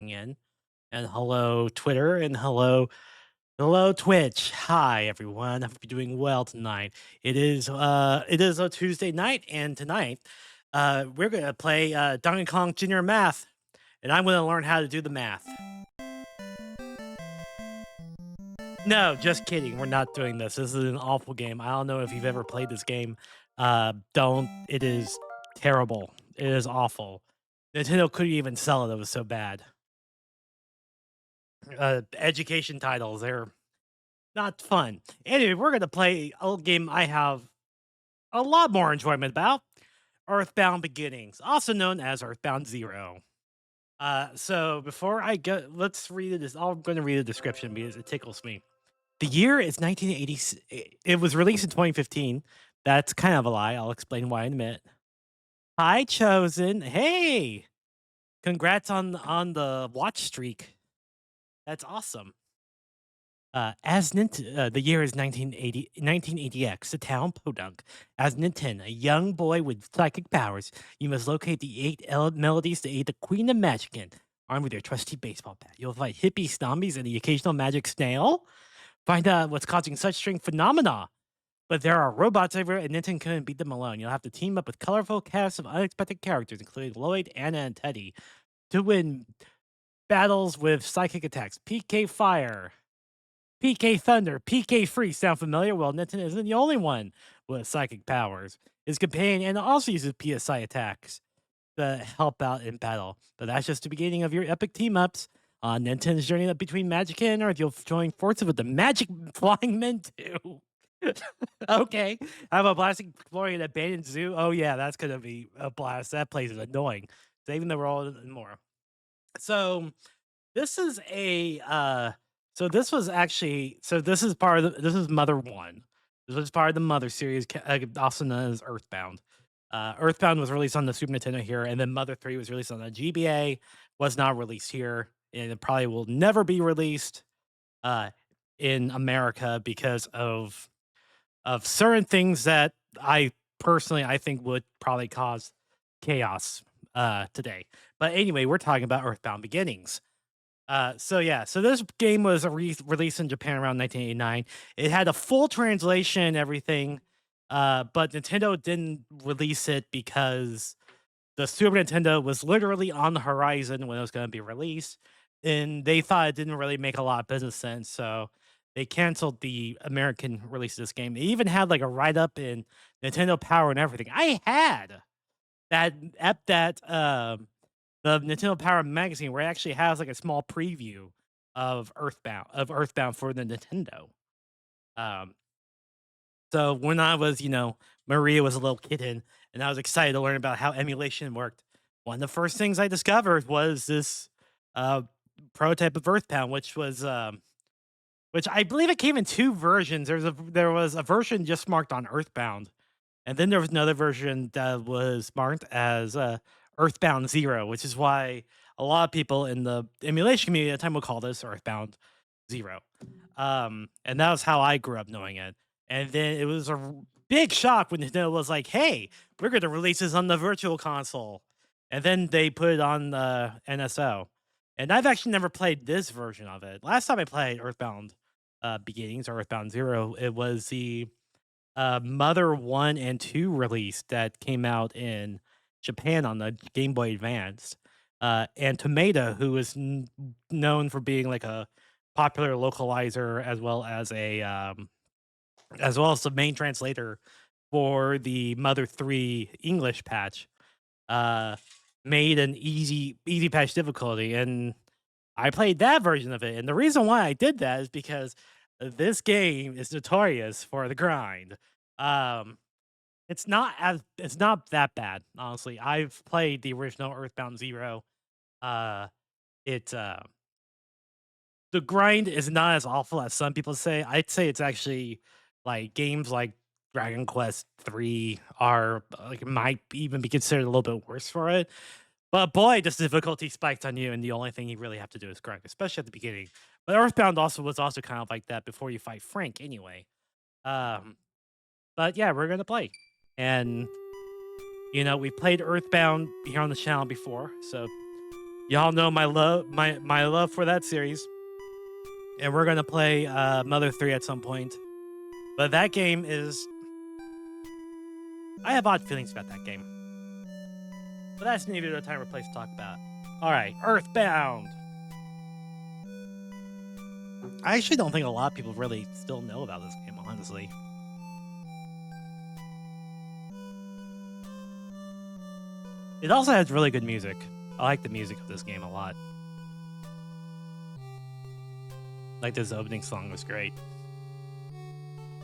tuning in. And hello, Twitter, and hello, Twitch. Hi, everyone. I hope you're doing well tonight. It is a Tuesday night, and tonight, we're gonna play Donkey Kong Junior Math, and I'm gonna learn how to do the math. No, just kidding. We're not doing this. This is an awful game. I don't know if you've ever played this game. Don't. It is terrible. It is awful. Nintendo couldn't even sell it. It was so bad. Education titles, they're not fun. Anyway, we're gonna play a game I have a lot more enjoyment about. Earthbound Beginnings, also known as Earthbound Zero. So before I go, let's read it. I'm going to read the description because it tickles me. The year is 1980. It was released in 2015. That's kind of a lie. I'll explain why in a minute. Hi, Chosen. Hey, congrats on the watch streak. That's awesome. The year is 1980x, the town Podunk. As Ninten, a young boy with psychic powers, you must locate the melodies to aid the Queen of Magickin. Armed with your trusty baseball bat, you'll fight hippie zombies and the occasional magic snail. Find out what's causing such strange phenomena. But there are robots everywhere, and Ninten couldn't beat them alone. You'll have to team up with colorful casts of unexpected characters, including Lloyd, Anna, and Teddy, to win battles with psychic attacks. PK Fire. PK Thunder, PK Free sound familiar? Well, Ninten isn't the only one with psychic powers. His companion also uses PSI attacks to help out in battle. But that's just the beginning of your epic team-ups. On Ninten's journey up between Magic and Earth, you'll join forces with the Magic Flying Men too. Okay. Have a blast exploring an abandoned zoo. Oh yeah, that's gonna be a blast. That place is annoying. Saving the world and more. So this is a this is part of this is Mother 1. This was part of the Mother series, also known as Earthbound. Earthbound was released on the Super Nintendo here, and then Mother 3 was released on the GBA, was not released here, and it probably will never be released uh, in America because of certain things that I think would probably cause chaos today. But anyway, we're talking about Earthbound Beginnings. So this game was released in Japan around 1989. It had a full translation and everything, but Nintendo didn't release it because the Super Nintendo was literally on the horizon when it was going to be released, and they thought it didn't really make a lot of business sense, so they canceled the American release of this game. They even had like a write up in Nintendo Power and everything. I had that at that the Nintendo Power magazine where it actually has like a small preview of Earthbound for the Nintendo. Um, so when I was, Maria was a little kitten and I was excited to learn about how emulation worked. One of the first things I discovered was this uh prototype of Earthbound, which I believe it came in two versions. There was a version just marked on Earthbound, and then there was another version that was marked as Earthbound Zero, which is why a lot of people in the emulation community at the time would call this Earthbound Zero. And that was how I grew up knowing it. And then it was a big shock when Nintendo was like, "Hey, we're going to release this on the Virtual Console," and then they put it on the NSO. And I've actually never played this version of it. Last time I played Earthbound Beginnings or Earthbound Zero, it was the Mother 1 and 2 release that came out in Japan on the Game Boy Advance. And Tomato, who is known for being like a popular localizer as well as the main translator for the Mother 3 English patch, uh, made an easy patch difficulty, and I played that version of it. And the reason why I did that is because this game is notorious for the grind. Um, it's not that bad, honestly. I've played the original Earthbound Zero. Uh, it The grind is not as awful as some people say. I'd say it's actually like games like Dragon Quest 3 are like might even be considered a little bit worse for it. But boy, does difficulty spikes on you, and the only thing you really have to do is grind, especially at the beginning. But Earthbound was also kind of like that before you fight Frank anyway. Um, but yeah, we're gonna play. And we played Earthbound here on the channel before, so Y'all know my love for that series. And we're gonna play Mother 3 at some point. But that game is... I have odd feelings about that game. But that's neither a time or place to talk about. Alright, Earthbound. I actually don't think a lot of people really still know about this game, honestly. It also has really good music. I like the music of this game a lot. Like, this opening song was great.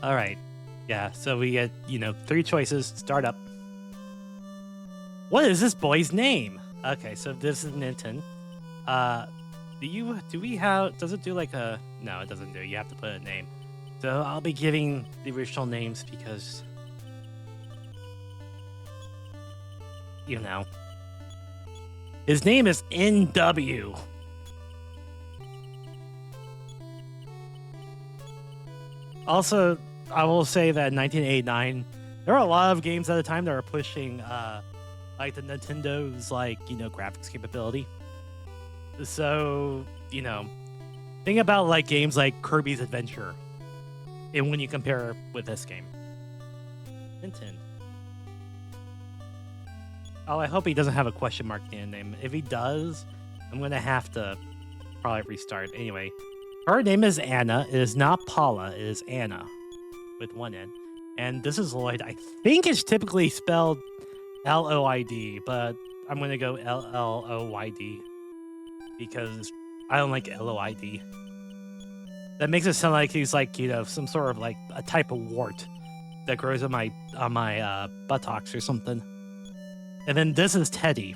Alright. Yeah, so we get, 3 choices. Start up. What is this boy's name? Okay, so this is Ninten. Does it do like a... No, it doesn't do. You have to put a name. So I'll be giving the original names because... His name is NW. Also, I will say that in 1989, there were a lot of games at the time that were pushing, like the Nintendo's, graphics capability. So, think about like games like Kirby's Adventure, and when you compare it with this game, Nintendo. Oh, I hope he doesn't have a question mark at the end name. If he does, I'm gonna have to probably restart. Anyway, her name is Anna. It is not Paula. It is Anna with one N. And this is Lloyd. I think it's typically spelled L-O-I-D, but I'm gonna go L-L-O-Y-D because I don't like L-O-I-D. That makes it sound like he's like, some sort of like a type of wart that grows on my buttocks or something. And then this is Teddy.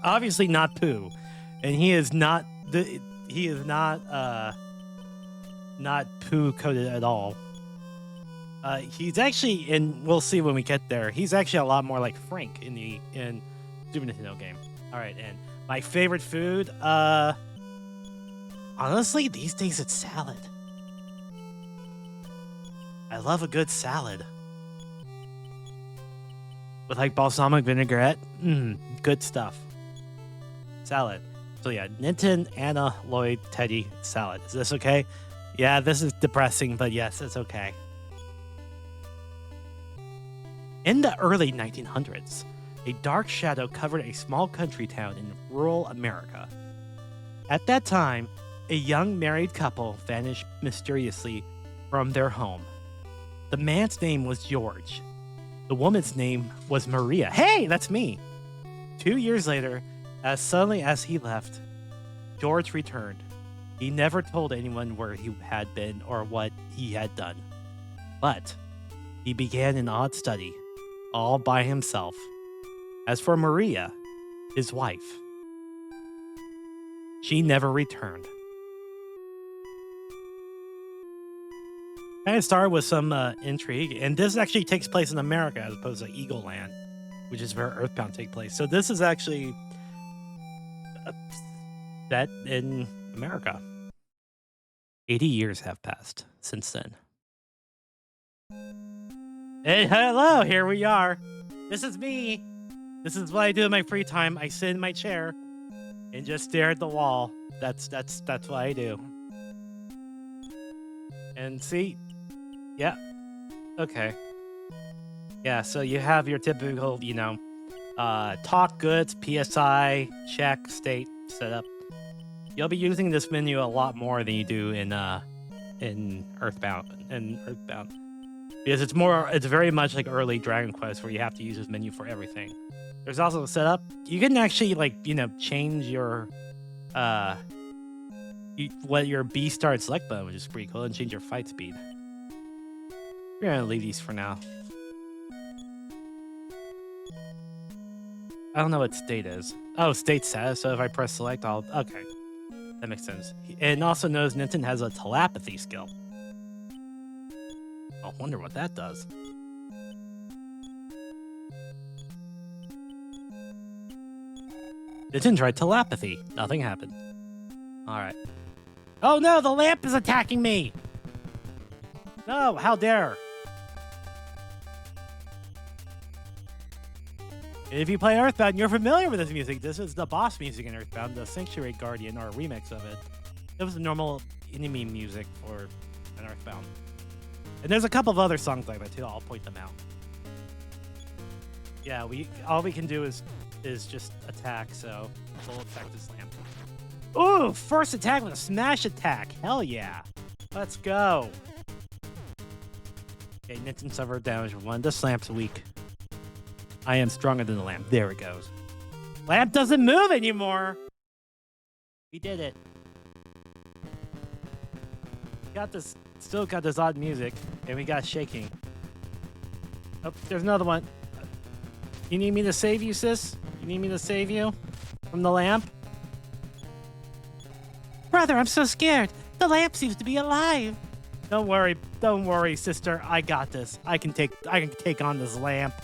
Obviously not Pooh, and he is not not Pooh coded at all. He's actually, and we'll see when we get there, he's actually a lot more like Frank in Super Nintendo game. All right, and my favorite food, honestly, these days it's salad. I love a good salad. With like balsamic vinaigrette. Good stuff. Salad. So yeah, Ninten, Anna, Lloyd, Teddy, salad. Is this okay? Yeah, this is depressing, but yes, it's okay. In the early 1900s, a dark shadow covered a small country town in rural America. At that time, a young married couple vanished mysteriously from their home. The man's name was George. The woman's name was Maria. Hey, that's me. 2 years later, as suddenly as he left, George returned. He never told anyone where he had been or what he had done. But he began an odd study, all by himself. As for Maria, his wife, she never returned. Kind of started with some intrigue, and this actually takes place in America as opposed to Eagle Land, which is where Earthbound takes place. So this is actually set in America. 80 years have passed since then. Hey, hello, here we are. This is me. This is what I do in my free time. I sit in my chair and just stare at the wall. That's what I do. And see, yeah, okay. Yeah, so you have your typical, talk goods, PSI, check, state, setup. You'll be using this menu a lot more than you do in Earthbound. Because it's very much like early Dragon Quest where you have to use this menu for everything. There's also a setup. You can actually change your what your B start select button, which is pretty cool, and change your fight speed. We're gonna leave these for now. I don't know what state is. Oh, state status. So if I press select, okay. That makes sense. And also knows Ninten has a telepathy skill. I wonder what that does. Ninten tried telepathy. Nothing happened. Alright. Oh no, the lamp is attacking me! No, how dare! If you play Earthbound, you're familiar with this music. This is the boss music in Earthbound, the Sanctuary Guardian, or a remix of it. It was the normal enemy music for an Earthbound. And there's a couple of other songs like that too. I'll point them out. Yeah, all we can do is just attack, so we'll attack this lamp. Ooh, first attack with a smash attack. Hell yeah. Let's go. Okay, Nitin suffered damage from 1. This lamp's weak. I am stronger than the lamp. There it goes. Lamp doesn't move anymore. We did it. Still got this odd music, and we got shaking. Oh, there's another one. You need me to save you, sis? You need me to save you from the lamp? Brother, I'm so scared. The lamp seems to be alive. Don't worry, sister. I got this. I can take on this lamp.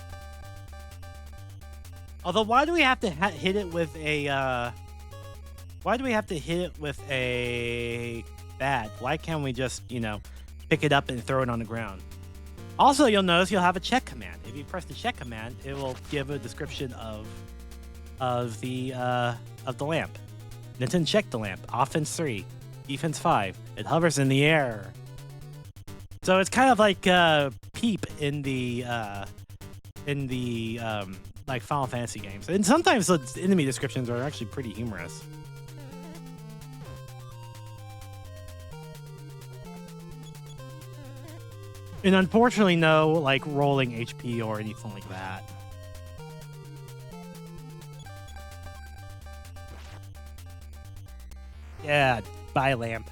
Although, why do we have to hit it with a? Why do we have to hit it with a bat? Why can't we just, pick it up and throw it on the ground? Also, you'll notice you'll have a check command. If you press the check command, it will give a description of the lamp. Nitin check the lamp. Offense 3, defense 5. It hovers in the air. So it's kind of like Peep in the like Final Fantasy games. And sometimes the enemy descriptions are actually pretty humorous. And unfortunately, no like rolling HP or anything like that. Yeah, bye lamp.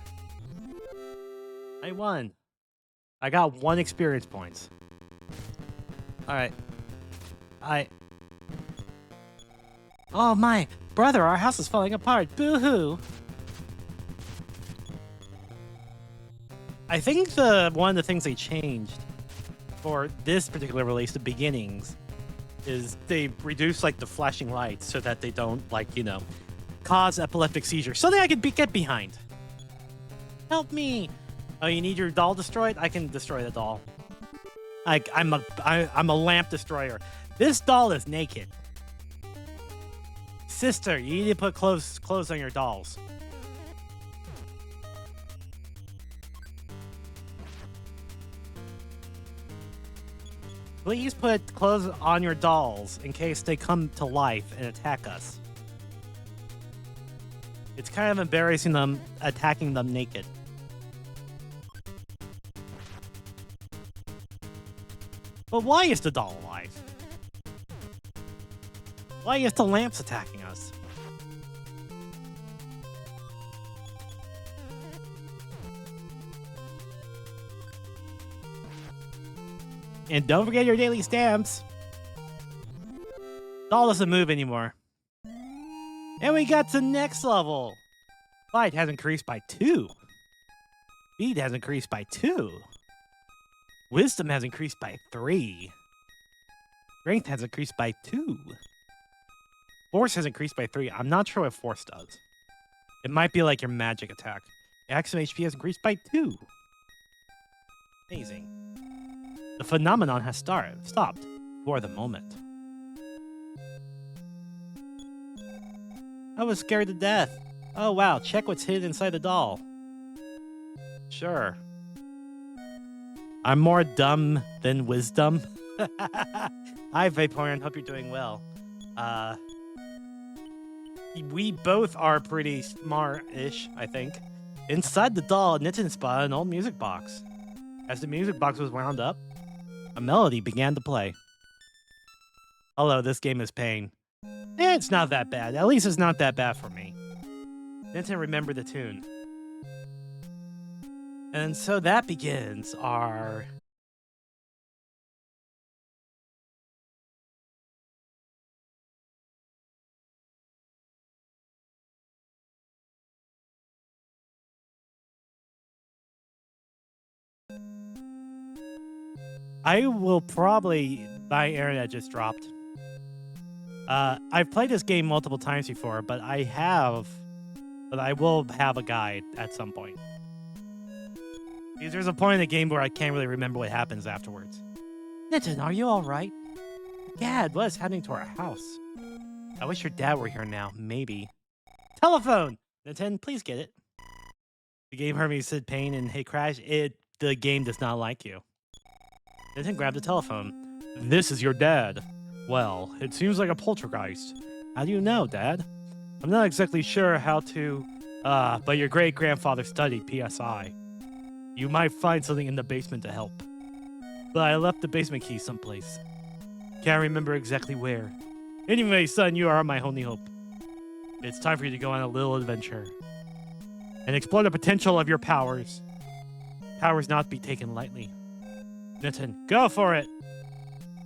I won. I got 1 experience points. All right. Oh my, brother, our house is falling apart. Boo-hoo. I think one of the things they changed for this particular release, the beginnings, is they reduced like the flashing lights so that they don't cause epileptic seizures. Something I could get behind. Help me. Oh, you need your doll destroyed? I can destroy the doll. I'm a lamp destroyer. This doll is naked. Sister, you need to put clothes on your dolls. Please put clothes on your dolls in case they come to life and attack us. It's kind of embarrassing them attacking them naked. But why is the doll alive? Why is the lamps attacking us? And don't forget your daily stamps. Doll doesn't move anymore. And we got to next level. Flight has increased by 2. Speed has increased by 2. Wisdom has increased by 3. Strength has increased by 2. Force has increased by 3. I'm not sure what Force does. It might be like your magic attack. Maximum HP has increased by 2. Amazing. The phenomenon has stopped for the moment. I was scared to death. Oh wow, check what's hidden inside the doll. Sure. I'm more dumb than wisdom. Hi, Vaporeon. Hope you're doing well. We both are pretty smart-ish, I think. Inside the doll, Nitin spotted an old music box. As the music box was wound up, a melody began to play. Hello, this game is pain. It's not that bad. At least it's not that bad for me. Nitin remembered the tune. And so that begins our... I will probably... My internet just dropped. I've played this game multiple times before, but I will have a guide at some point. Because there's a point in the game where I can't really remember what happens afterwards. Nitin, are you alright? Dad, what is happening to our house? I wish your dad were here now. Maybe. Telephone! Nintendo, please get it. The game heard me said pain and hey crash. The game does not like you. Nintendo grabbed the telephone. This is your dad. Well, it seems like a poltergeist. How do you know, Dad? I'm not exactly sure how to, but your great-grandfather studied PSI. You might find something in the basement to help. But I left the basement key someplace. Can't remember exactly where. Anyway, son, you are my only hope. It's time for you to go on a little adventure. And explore the potential of your powers. Powers not to be taken lightly. Nitin, go for it!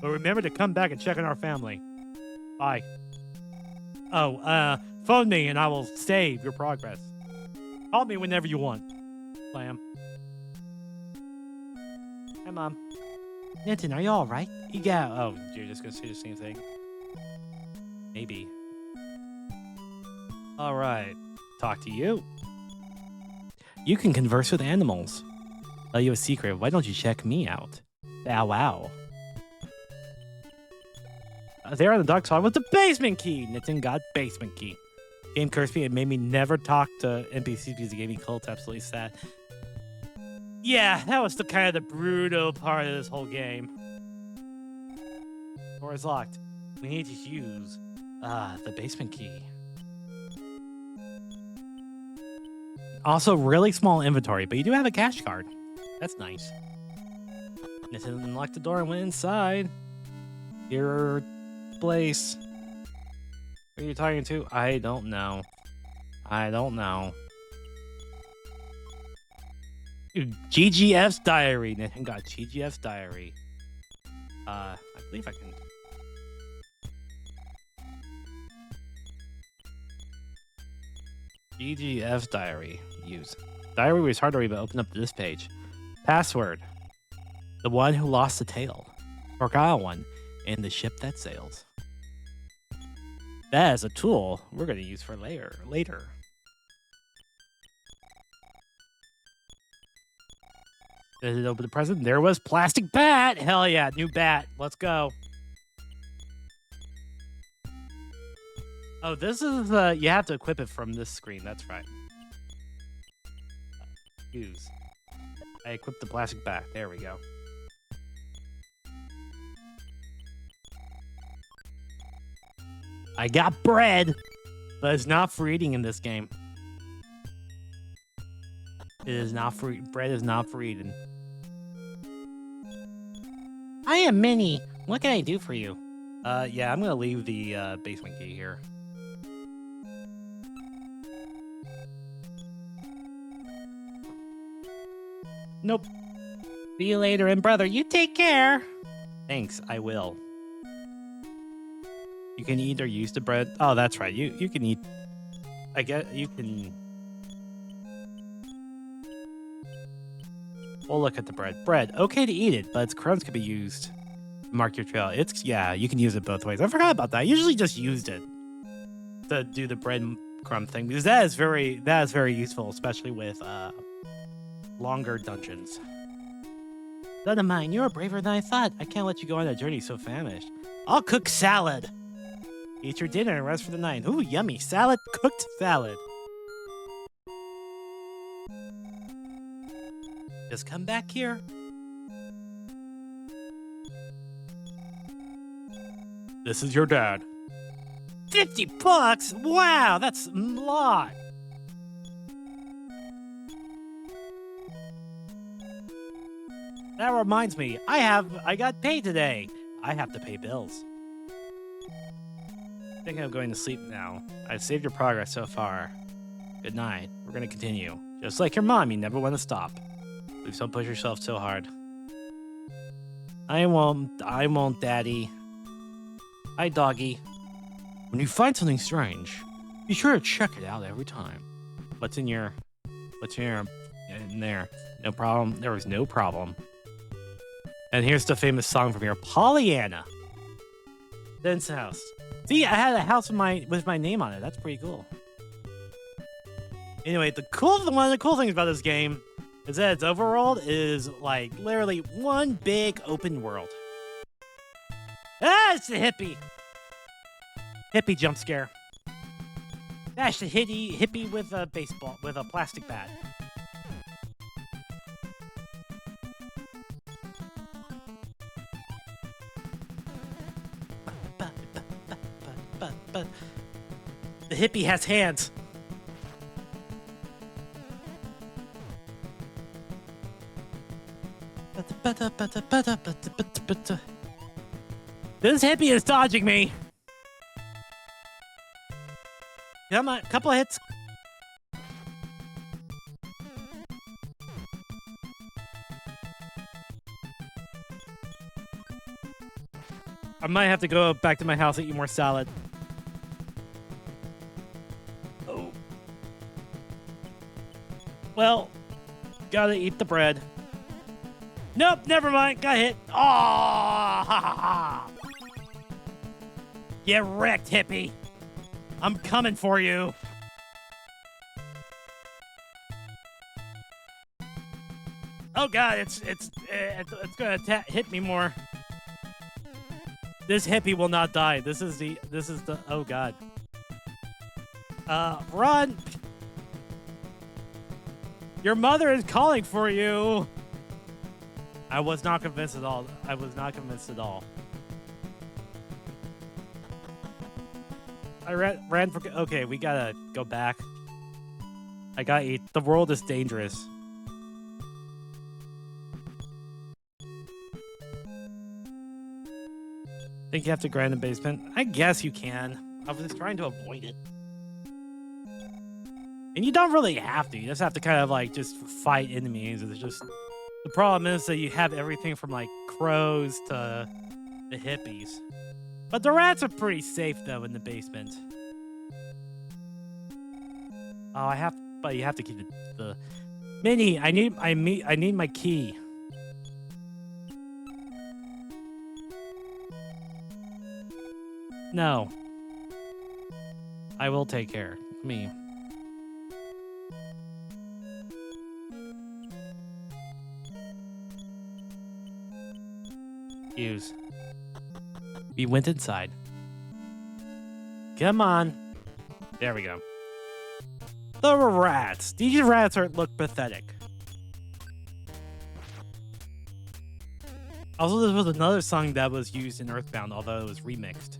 But remember to come back and check on our family. Bye. Oh, phone me and I will save your progress. Call me whenever you want. Slam. Hi, Mom. Nitin, are you alright? Yeah. Oh, you're just gonna say the same thing? Maybe. Alright. Talk to you. You can converse with animals. Tell you a secret. Why don't you check me out? Bow wow. There on the dark side was the basement key. Nitin got basement key. Game cursed me and made me never talk to NPCs because it gave me cult. Absolutely sad. Yeah, that was the kind of the brutal part of this whole game. Door is locked. We need to use the basement key. Also, really small inventory, but you do have a cash card. That's nice. Nitin unlocked the door and went inside. Your place. Who are you talking to? I don't know. I don't know. GGF's diary. Nitin got GGF's diary. I believe I can. GGF's diary. Use. Diary was hard to read, but open up this page. Password. The one who lost the tail. Forgot one. And the ship that sails. That is a tool we're going to use for later. Did it open the present? There was plastic bat. Hell yeah, new bat. Let's go. Oh, this is you have to equip it from this screen. That's right. Use. I equipped the plastic bat. There we go. I got bread, but it's not for eating in this game. It is not for bread is not for eating. I am Minnie. What can I do for you? Yeah, I'm gonna leave the basement key here. Nope. See you later, and brother, you take care. Thanks, I will. You can eat or use the bread. Oh, that's right. You can eat. I guess you can. We'll look at the bread. Bread, okay to eat it, but its crumbs can be used. Mark your trail. Yeah, you can use it both ways. I forgot about that. I usually just used it to do the bread crumb thing because that is very useful, especially with longer dungeons. Son of mine, you're braver than I thought. I can't let you go on that journey so famished. I'll cook salad. Eat your dinner and rest for the night. Ooh, yummy. Salad, cooked salad. Just come back here. This is your dad. $50? Wow, that's a lot. That reminds me, I got paid today. I have to pay bills. I think I'm going to sleep now. I've saved your progress so far. Good night. We're going to continue. Just like your mom, you never want to stop. Please don't push yourself so hard. I won't, Daddy. Hi, doggy. When you find something strange, be sure to check it out every time. What's in there? No problem. There was no problem. And here's the famous song from here, Pollyanna. Ben's house. See, I had a house with my name on it. That's pretty cool. Anyway, one of the cool things about this game is that its overworld is like literally one big open world. Ah, it's the hippie. Hippie jump scare. That's the hippie with a baseball, with a plastic bat. The hippie has hands. This hippie is dodging me. Come on, couple hits. I might have to go back to my house and eat more salad. Oh. Well, gotta eat the bread. Nope, never mind. Got hit. Oh, ha ha ha. Get wrecked, hippie. I'm coming for you. Oh god, it's gonna hit me more. This hippie will not die. This is the oh god. Run! Your mother is calling for you. I was not convinced at all. I was not convinced at all. I ran for... Okay, we gotta go back. I gotta eat. The world is dangerous. Think you have to grind the basement? I guess you can. I was just trying to avoid it. And you don't really have to. You just have to kind of like just fight enemies. It's just... The problem is that you have everything from like crows to the hippies. But the rats are pretty safe though in the basement. Oh, but you have to keep the Minnie, I need my key. No. I will take care. Me. Use. We went inside. Come on. There we go. The rats. These rats look pathetic. Also, this was another song that was used in Earthbound, although it was remixed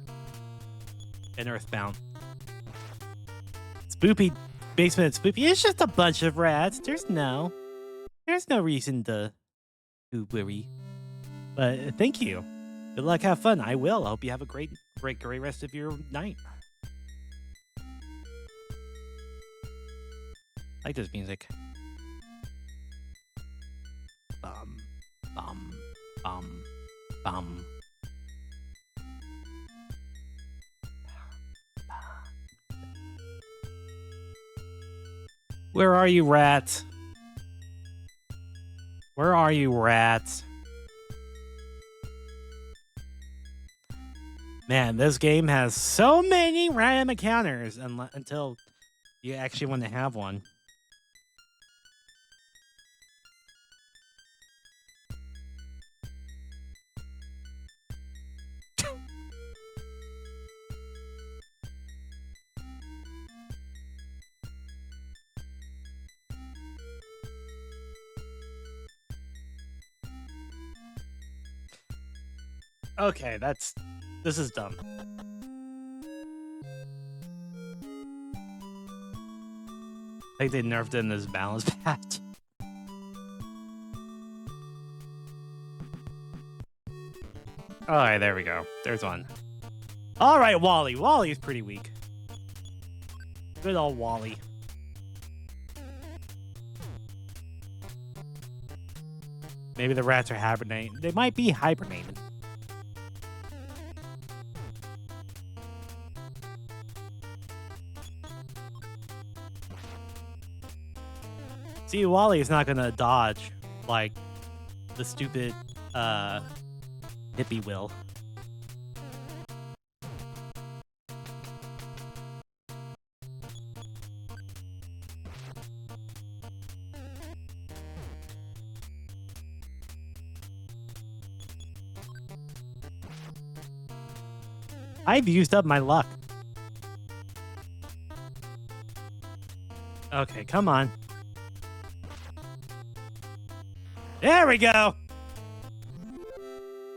in Earthbound. Spoopy basement. Spoopy. It's just a bunch of rats. There's no reason to worry. But thank you. Good luck. Have fun. I will. I hope you have a great rest of your night. I like this music. Bum, bum, bum, bum. Where are you, rats? Where are you, rats? Man, this game has so many random encounters until you actually want to have one. Okay, this is dumb. I think they nerfed it in this balance patch. Alright, there we go. There's one. Alright, Wally. Wally's pretty weak. Good old Wally. Maybe the rats are hibernating. They might be hibernating. See, Wally is not gonna dodge like the stupid hippie will. I've used up my luck. Okay, come on. There we go.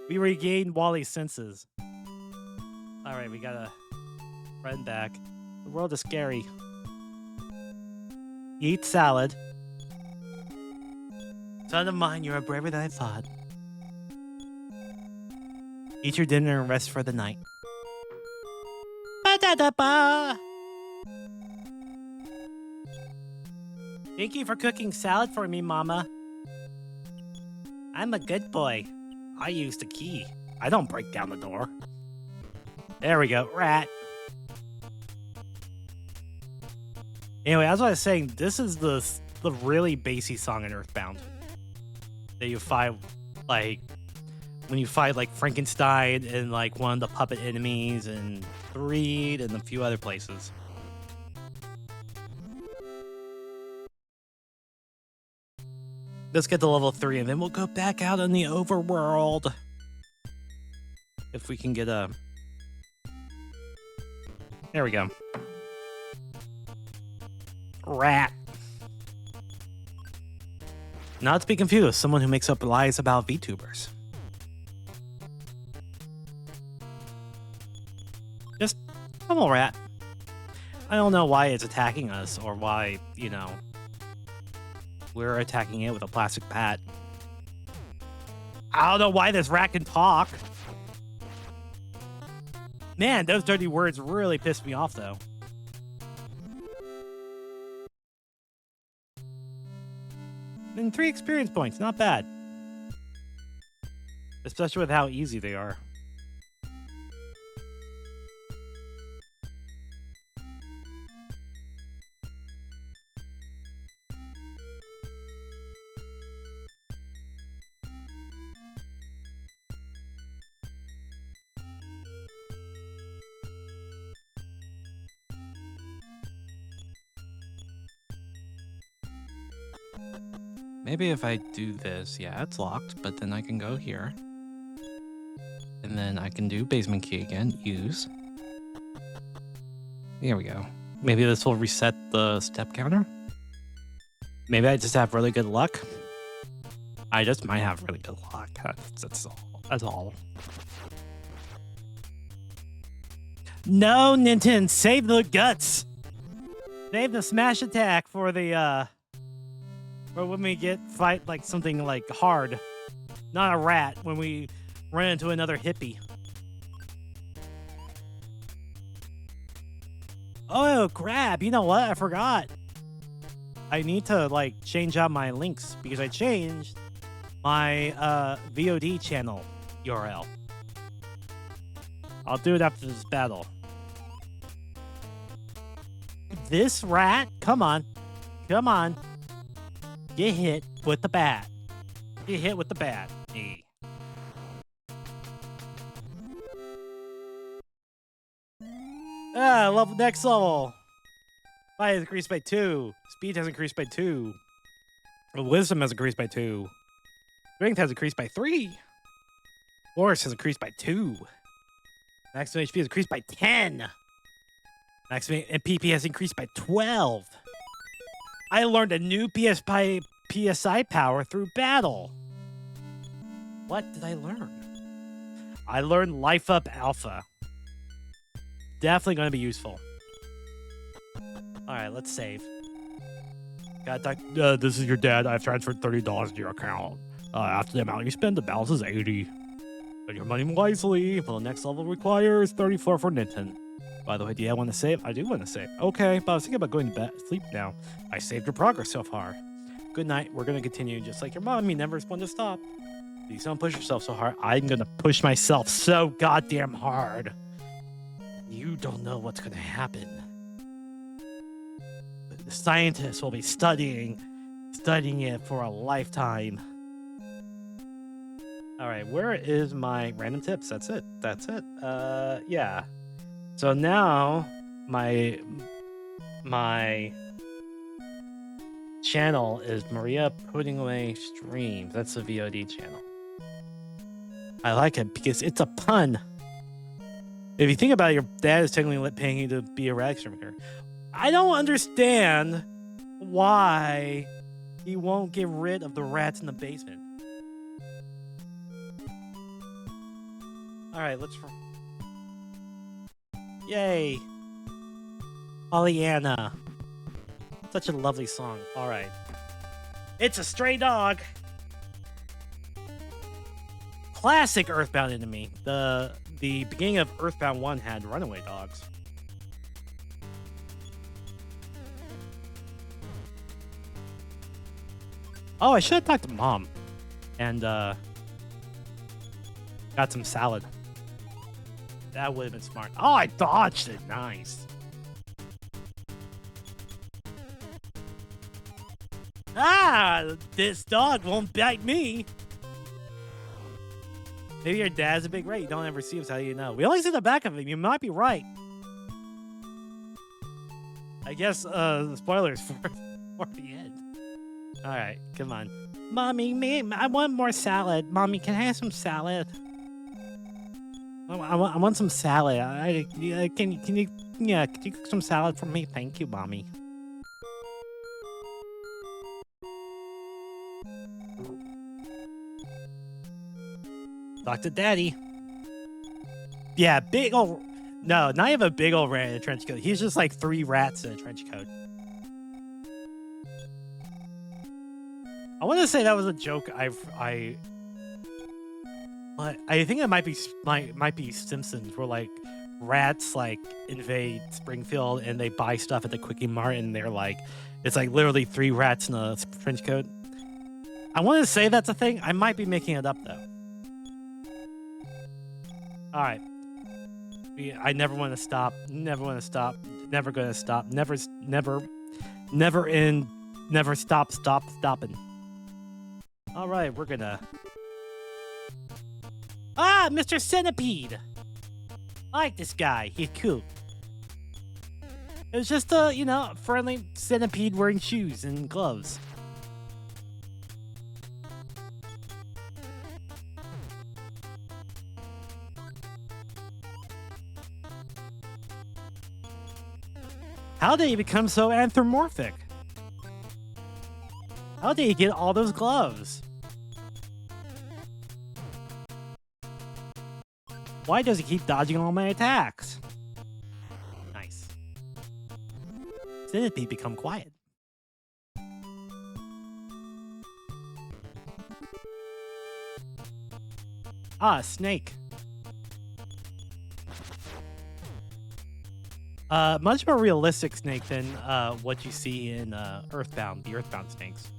We regained Wally's senses. All right, we got a friend back. The world is scary. Eat salad. Son of mine, you are braver than I thought. Eat your dinner and rest for the night. Ba-da-da-ba! Thank you for cooking salad for me, Mama. I'm a good boy. I use the key. I don't break down the door. There we go, rat. Anyway, as I was saying, this is the really bassy song in Earthbound. That you fight, like, when you fight, like, Frankenstein and, like, one of the puppet enemies and Threed and a few other places. Let's get to level 3 and then we'll go back out in the overworld. If we can get a... There we go. Rat. Not to be confused with someone who makes up lies about VTubers. Just normal rat. I don't know why it's attacking us or why, you know, we're attacking it with a plastic bat. I don't know why this rat can talk. Man, those dirty words really pissed me off, though. And 3 experience points, not bad. Especially with how easy they are. Maybe if I do this, yeah, it's locked, but then I can go here. And then I can do basement key again, use. There we go. Maybe this will reset the step counter. Maybe I just have really good luck. I just might have really good luck. That's all. That's all. No, Nintendo, save the guts. Save the smash attack for the, or when we fight like something like hard, not a rat, when we run into another hippie. Oh, crap. You know what? I forgot. I need to like change out my links because I changed my VOD channel URL. I'll do it after this battle. This rat? Come on. Come on. Get hit with the bat. Get hit with the bat. Hey. Next level. Fire has increased by 2. Speed has increased by 2. Wisdom has increased by 2. Strength has increased by 3. Force has increased by 2. Maximum HP has increased by 10. Maximum PP has increased by 12. I learned a new PSI power through battle. What did I learn? I learned Life Up Alpha. Definitely going to be useful. Alright, let's save. This is your dad. I've transferred $30 to your account. After the amount you spend, the balance is 80. Spend your money wisely. Well, the next level requires 34 for Nintendo. By the way, do you want to save? I do want to save. Okay, but I was thinking about going to bed, sleep now. I saved your progress so far. Good night. We're going to continue just like your mom. You never want to stop. Please don't push yourself so hard. I'm going to push myself so goddamn hard. You don't know what's going to happen. The scientists will be studying it for a lifetime. All right, where is my random tips? That's it. Yeah. So now my channel is Maria Putting Away Streams. That's the VOD channel. I like it because it's a pun. If you think about it, your dad is technically paying you to be a rat exterminator. I don't understand why he won't get rid of the rats in the basement. All right, let's. Yay, Pollyanna. Such a lovely song. All right, it's a stray dog. Classic Earthbound enemy. The beginning of Earthbound 1 had runaway dogs. Oh, I should have talked to Mom and got some salad. That would have been smart. Oh, I dodged it. Nice. Ah, this dog won't bite me. Maybe your dad's a big rat. You don't ever see him, so how do you know? We only see the back of him. You might be right. I guess spoilers for the end. All right, come on. Mommy, I want more salad. Mommy, can I have some salad? I want some salad. Can you cook some salad for me? Thank you, Mommy. Talk to Daddy. Yeah, big old... No, not even a big old rat in a trench coat. He's just like 3 rats in a trench coat. I want to say that was a joke. But I think it might be Simpsons, where like rats like invade Springfield and they buy stuff at the Quickie Mart, and they're like, it's like literally 3 rats in a trench coat. I want to say that's a thing. I might be making it up though. All right. I never want to stop. Never want to stop. Never gonna stop. Never stop stopping. All right, we're gonna. Ah, Mr. Centipede. I like this guy. He's cute. It was just a, friendly centipede wearing shoes and gloves. How did he become so anthropomorphic? How did he get all those gloves? Why does he keep dodging all my attacks? Nice. Centipede become quiet. Ah, snake. Much more realistic snake than what you see in Earthbound, the Earthbound snakes.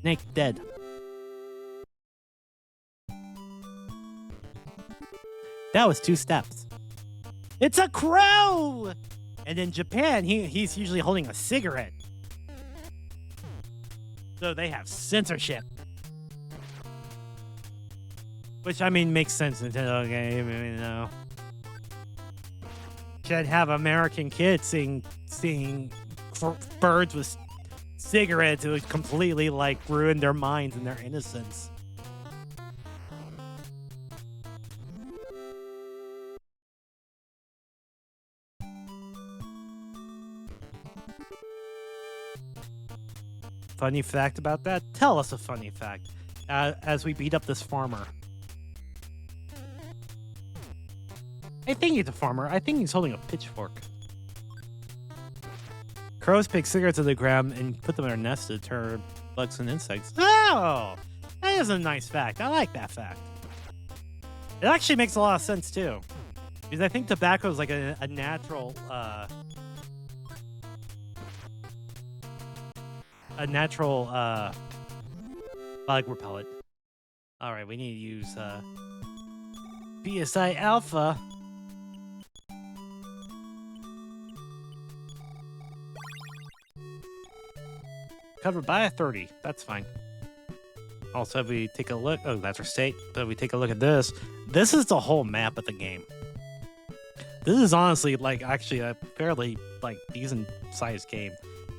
Snake dead. That was 2 steps. It's a crow! And in Japan, he's usually holding a cigarette. So they have censorship. Which, I mean, makes sense. Nintendo game, you know. Should have American kids seeing birds with cigarettes. It would completely, like, ruin their minds and their innocence. Funny fact about that? Tell us a funny fact as we beat up this farmer. I think he's a farmer. I think he's holding a pitchfork. Crows pick cigarettes to the ground and put them in their nest to deter bugs and insects. Oh! That is a nice fact. I like that fact. It actually makes a lot of sense, too. Because I think tobacco is like a natural... bug repellent. All right, we need to use PSI Alpha. Covered by a 30. That's fine. Also, if we take a look, oh, that's our state. But if we take a look at this, this is the whole map of the game. This is honestly like actually a fairly like decent sized game.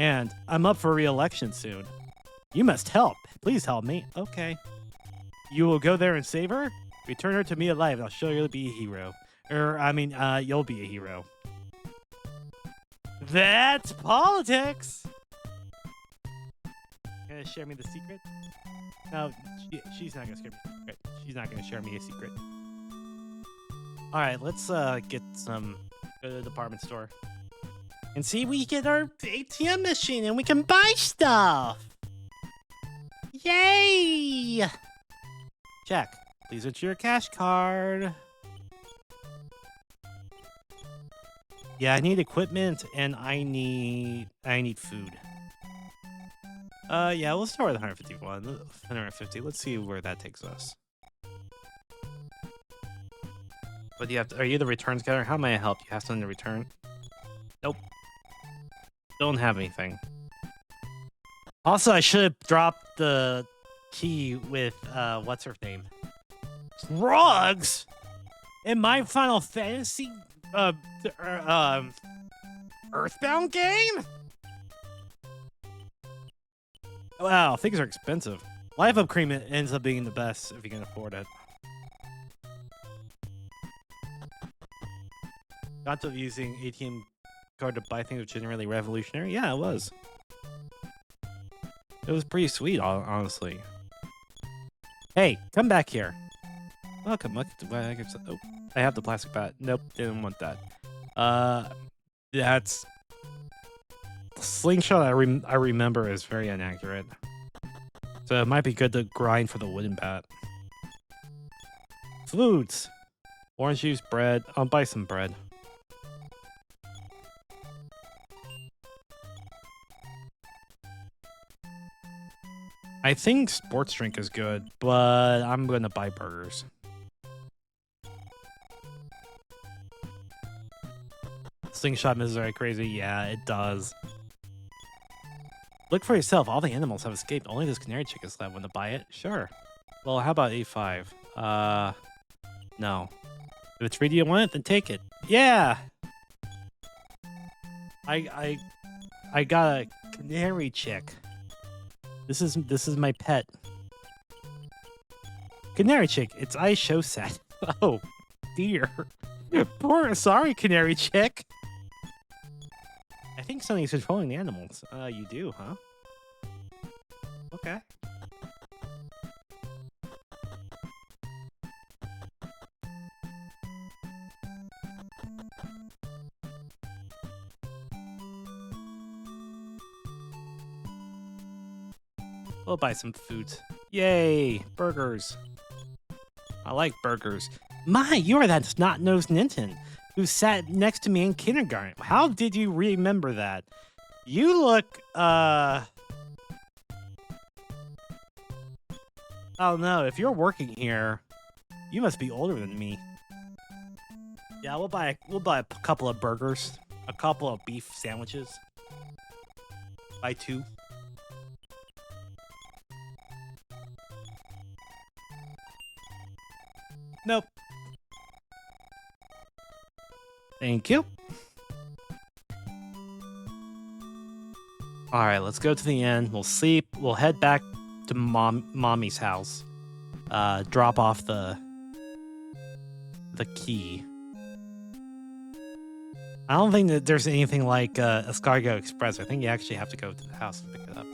And I'm up for re-election soon. You must help. Please help me. Okay. You will go there and save her? Return her to me alive, and I'll show you to be a hero. You'll be a hero. That's politics! Gonna share me the secret? No, she's not gonna share me the secret. She's not gonna share me a secret. Alright, let's get some... Go to the department store. And see, we get our ATM machine and we can buy stuff! Yay! Check. Please enter your cash card. Yeah, I need equipment and I need food. Yeah, we'll start with 151. 150. Let's see where that takes us. What do you have to, are you the returns getter? How may I help? You have something to return? Nope. Don't have anything. Also, I should have dropped the key with, what's her name? Drugs? In my Final Fantasy, Earthbound game? Wow, things are expensive. Life Up Cream ends up being the best if you can afford it. Got to using ATM card to buy things was generally revolutionary? Yeah, it was. It was pretty sweet, honestly. Hey, come back here. Welcome. Oh, I have the plastic bat. Nope, didn't want that. That's... Slingshot I remember is very inaccurate. So it might be good to grind for the wooden bat. Foods. Orange juice, bread. I'll buy some bread. I think sports drink is good, but I'm gonna buy burgers. Slingshot misses are crazy. Yeah, it does. Look for yourself. All the animals have escaped. Only this canary chick is left. Want to buy it? Sure. Well, how about A5? No. If it's free, do you want it? Then take it. Yeah! I got a canary chick. This is my pet. Canary chick, it's ice show set. Oh, dear. Sorry, canary chick. I think something's controlling the animals. You do, huh? Okay. We'll buy some food. Yay! Burgers. I like burgers. My, you are that snot-nosed Ninten who sat next to me in kindergarten. How did you remember that? You look, oh no, if you're working here, you must be older than me. Yeah, we'll buy a couple of burgers, a couple of beef sandwiches. Buy 2. Nope. Thank you. Alright, let's go to the end. We'll sleep. We'll head back to mommy's house. Drop off the key. I don't think that there's anything like Escargot Express. I think you actually have to go to the house and pick it up.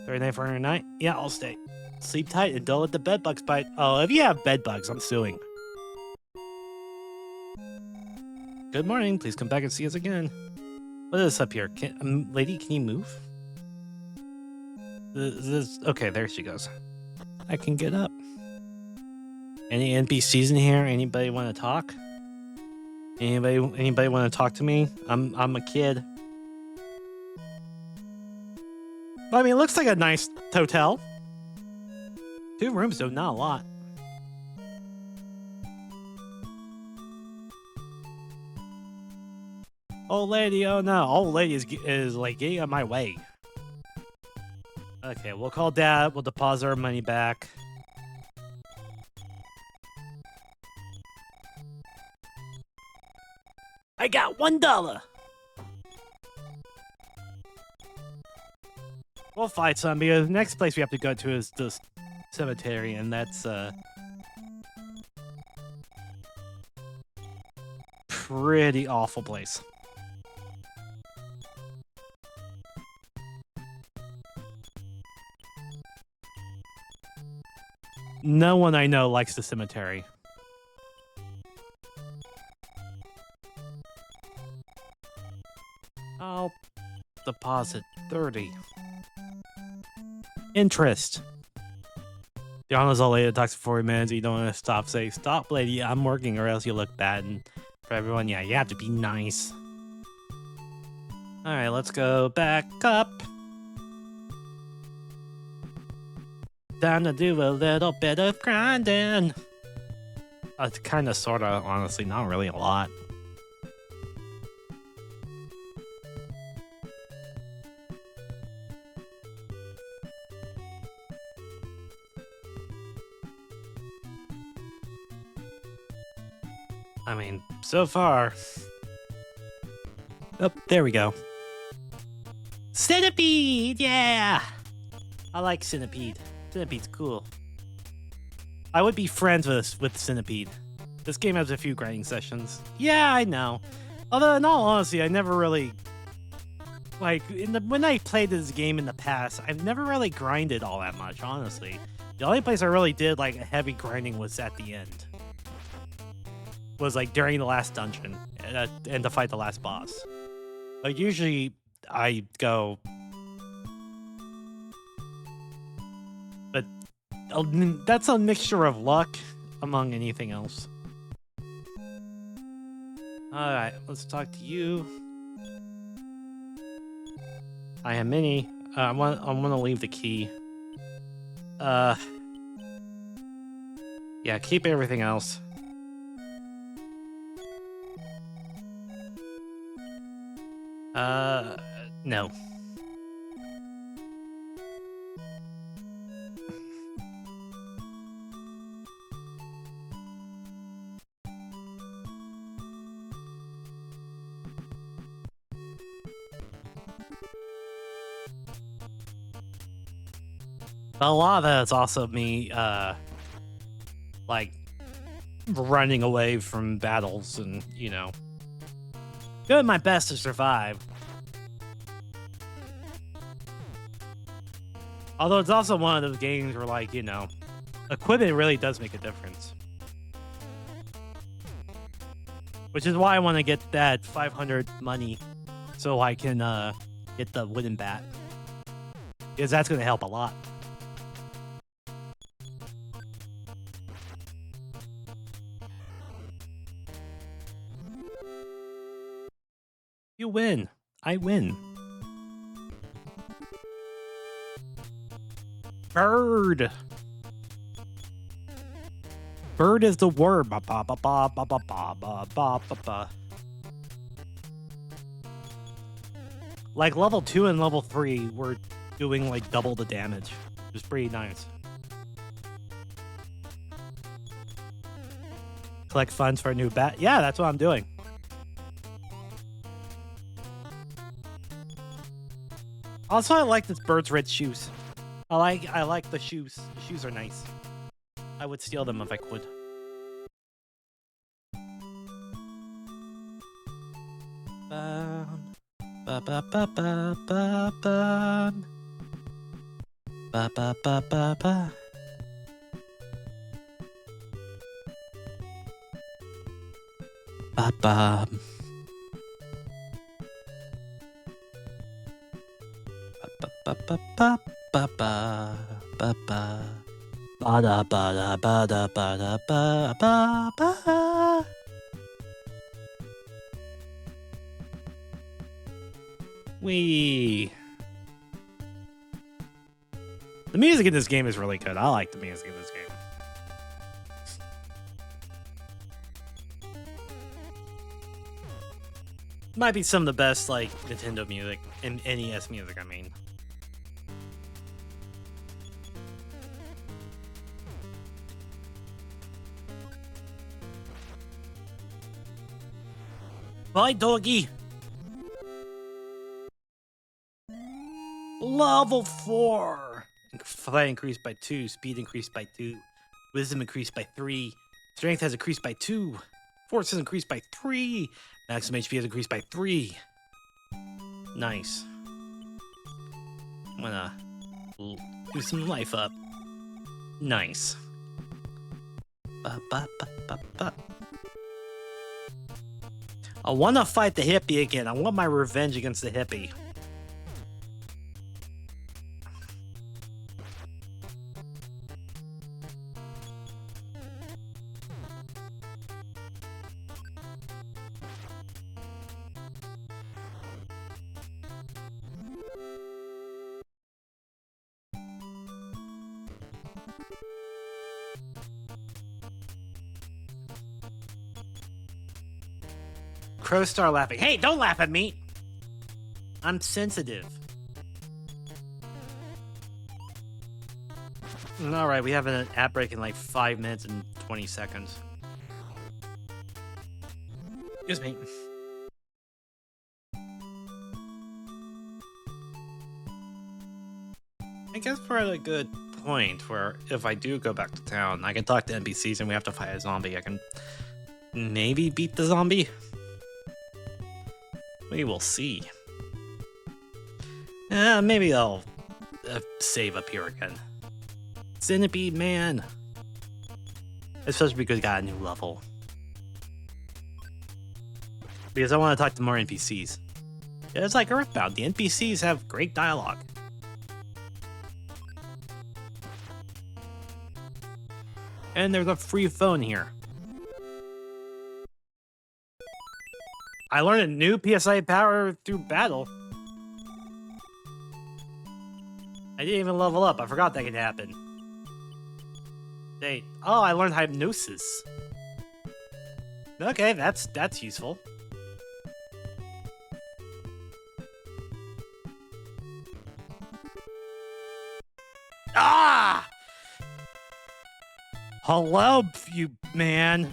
39 for night? Yeah, I'll stay. Sleep tight and don't let the bed bugs bite. Oh, if you have bed bugs, I'm suing. Good morning. Please come back and see us again. What is this up here? Lady, can you move? Okay, there she goes. I can get up. Any NPCs in here? Anybody want to talk? Anybody want to talk to me? I'm a kid. I mean, it looks like a nice hotel. 2 rooms, though, not a lot. Old lady, oh no. Old lady is like getting on my way. Okay, we'll call Dad. We'll deposit our money back. I got $1. We'll fight some because the next place we have to go to is the cemetery, and that's pretty awful place. No one I know likes the cemetery. I'll deposit 30. Interest. The honest old lady talks for 40 minutes. You don't want to stop. Say, stop, lady. I'm working, or else you look bad. And for everyone, yeah, you have to be nice. All right, let's go back up. Time to do a little bit of grinding. It's kind of, sort of, honestly, not really a lot. I mean, so far. Oh, there we go. Centipede, yeah! I like Centipede. Centipede's cool. I would be friends with Centipede. This game has a few grinding sessions. Yeah, I know. Although, in all honesty, I never really... Like, when I played this game in the past, I've never really grinded all that much, honestly. The only place I really did, like, heavy grinding was at the end. Was, like, during the last dungeon, and to fight the last boss. But usually, I go... But that's a mixture of luck among anything else. Alright, let's talk to you. I am Minnie. I want to leave the key. Yeah, keep everything else. No. A lot of that is also me, like, running away from battles and, you know, doing my best to survive. Although it's also one of those games where, like, you know, equipment really does make a difference. Which is why I want to get that 500 money so I can get the wooden bat. Because that's going to help a lot. You win. I win. Bird. Bird is the word. Ba ba ba ba ba ba ba ba ba ba. Like level 2 and level 3 were doing like double the damage. It was pretty nice. Collect funds for a new bat. Yeah, that's what I'm doing. Also, I like this bird's red shoes. I like the shoes. The shoes are nice. I would steal them if I could. Ba ba ba ba ba ba ba ba ba ba ba ba. Ba ba. Ba ba ba ba ba ba ba ba da ba da ba da ba da ba ba ba. Wee. The music in this game is really good. I like the music in this game. Might be some of the best, like, Nintendo music, and NES music, I mean. Bye, doggy! Level 4. Flight increased by 2. Speed increased by 2. Wisdom increased by 3. Strength has increased by 2. Force has increased by 3. Maximum HP has increased by 3. Nice. I'm gonna do some life up. Nice. I want to fight the hippie again. I want my revenge against the hippie. Crow star laughing. Hey, don't laugh at me. I'm sensitive. All right, we have an ad break in like 5 minutes and 20 seconds. Excuse me. I guess we're at a good point where if I do go back to town, I can talk to NPCs and we have to fight a zombie. I can maybe beat the zombie. We will see. Maybe I'll save up here again. Centipede man. Especially because I got a new level. Because I want to talk to more NPCs. It's like Earthbound. The NPCs have great dialogue. And there's a free phone here. I learned a new PSI power through battle. I didn't even level up. I forgot that could happen. Oh, I learned hypnosis. Okay, that's useful. Ah! Hello, you man.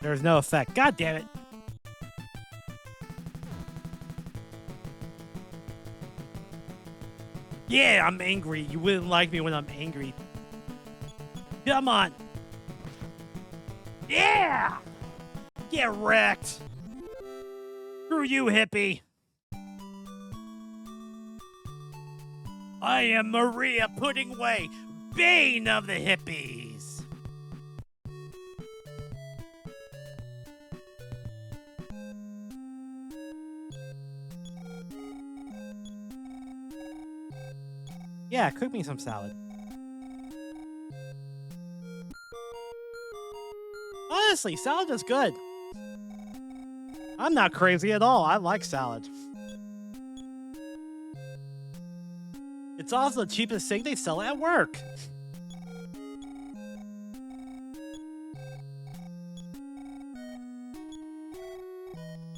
There's no effect. God damn it. Yeah, I'm angry. You wouldn't like me when I'm angry. Come on. Yeah! Get wrecked. Screw you, hippie. I am Maria Puddingway, bane of the hippies. Yeah, cook me some salad. Honestly, salad is good. I'm not crazy at all. I like salad. It's also the cheapest thing they sell at work.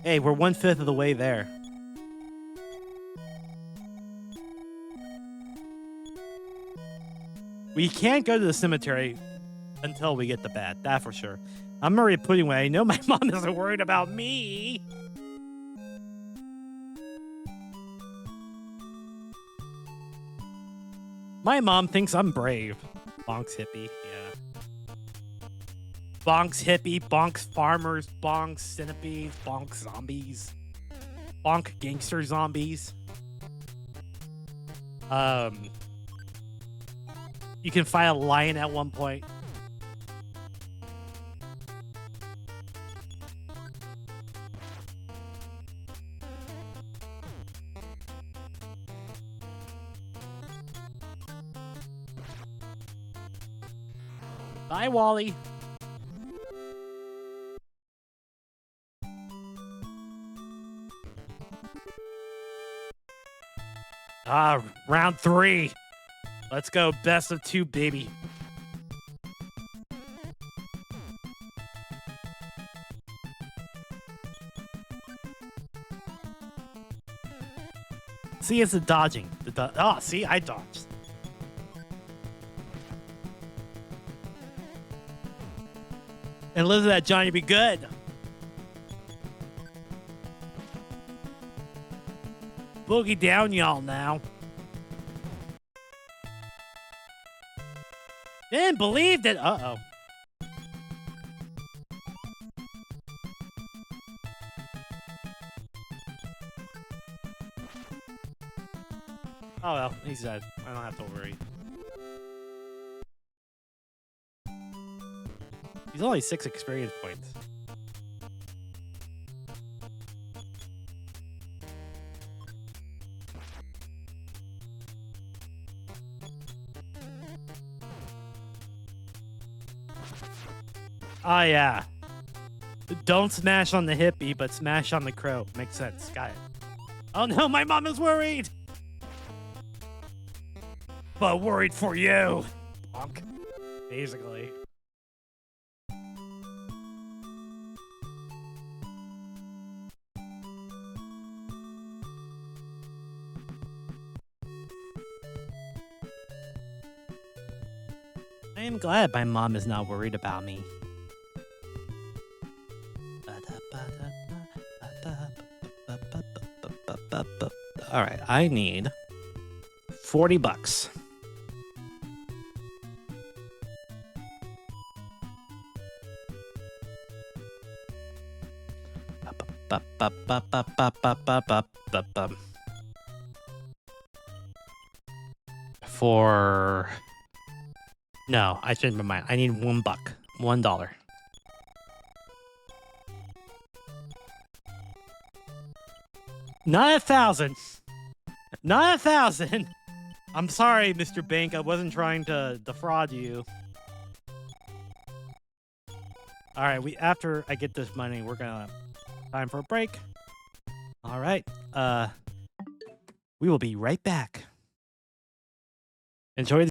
Hey, we're 1/5 of the way there. We can't go to the cemetery until we get the bat, that for sure. I'm Maria Puddingway. I know my mom isn't worried about me. My mom thinks I'm brave. Bonks hippie, yeah. Bonks hippie, bonks farmers, bonks centipedes, bonks zombies. Bonk gangster zombies. You can fight a lion at one point. Bye, Wally. Round 3. Let's go. Best of 2, baby. See, it's the dodging. Oh, see, I dodged. And listen to that, Johnny, be good. Boogie down, y'all, now. Didn't believe that. Uh-oh. Oh, well, he's dead. I don't have to worry. He's only 6 experience points. Oh, yeah. Don't smash on the hippie, but smash on the crow. Makes sense. Got it. Oh, no, my mom is worried. But worried for you. Punk. Basically. I am glad my mom is not worried about me. All right, I need $40. For no, I changed my mind. I need $1. $1. Not 1,000. Not 1,000. I'm sorry, Mr. Bank. I wasn't trying to defraud you. All right, after I get this money, we're gonna time for a break. All right. We will be right back. Enjoy the